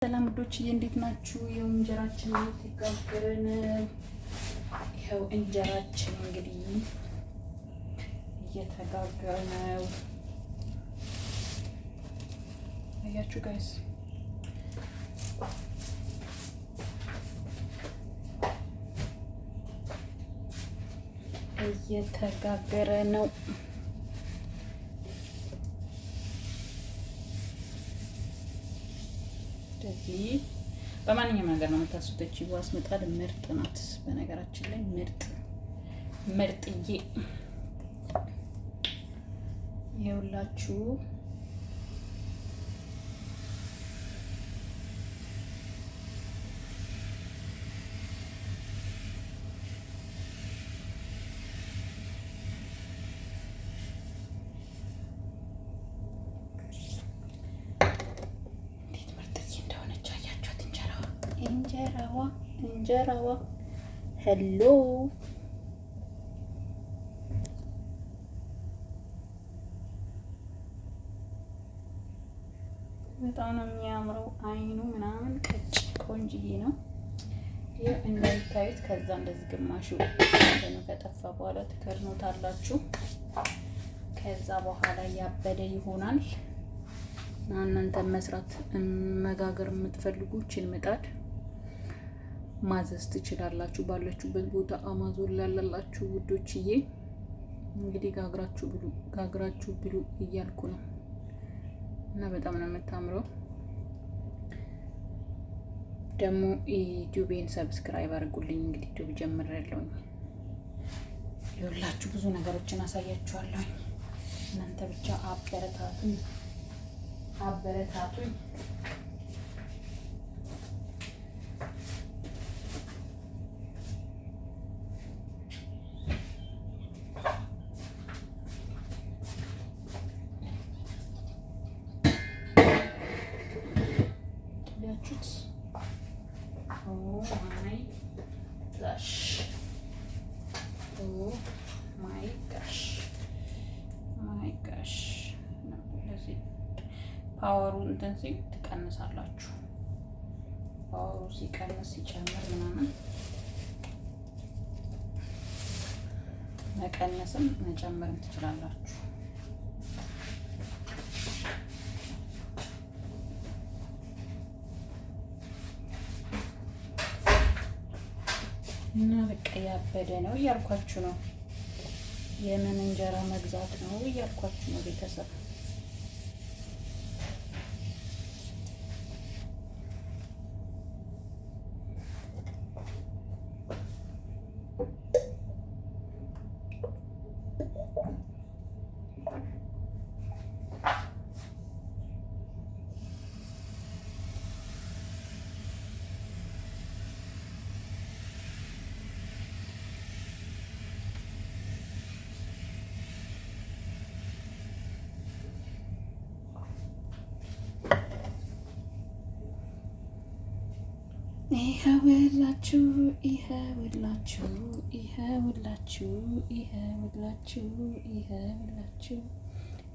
ሰላም ውዶችዬ እንዴት ናችሁ? ይኸው እንጀራችን ተጋገረን። ይኸው እንጀራችን እንግዲህ እየተጋገረ ነው። አያችሁ ጋይስ፣ እየተጋገረ ነው። ስለዚህ በማንኛውም ነገር ነው የምታስውተች። ዋስ ምጣድ ምርጥ ናት። በነገራችን ላይ ምርጥዬ ይኸውላችሁ እንጀራዋ ሄሎ በጣም ነው የሚያምረው። አይኑ ምናምን ቀጭ ቆንጅዬ ነው። ይህ እንደምታዩት ከዛ እንደዚህ ግማሹ ነው ከጠፋ በኋላ ትከርኑታላችሁ። ከዛ በኋላ ያበደ ይሆናል። እናንተ መስራት መጋገር የምትፈልጉ ይህችን ምጣድ ማዘዝ ትችላላችሁ። ባላችሁበት ቦታ አማዞን ላላላችሁ ውዶችዬ እንግዲህ ጋግራችሁ ብሉ እያልኩ ነው። እና በጣም ነው የምታምረው። ደግሞ ዩቲዩቤን ሰብስክራይብ አድርጉልኝ። እንግዲህ ዩቲዩብ ጀምሬያለሁኝ። ይኸውላችሁ ብዙ ነገሮችን አሳያችኋለሁ። እናንተ ብቻ አበረታቱኝ። ማይ ጋሽ ፓወሩ እንትን ሲል ትቀንሳላችሁ። ፓወሩ ሲቀንስ ሲጨምር ምናምን መቀነስም መጨመርም ትችላላችሁ። እና በቃ ያበደ ነው እያልኳችሁ ነው። የምን እንጀራ መግዛት ነው እያልኳችሁ ነው ቤተሰብ።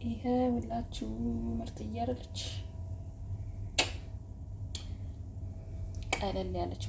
ይኸውላችሁ ምርጥ እያለች ቀለል ያለች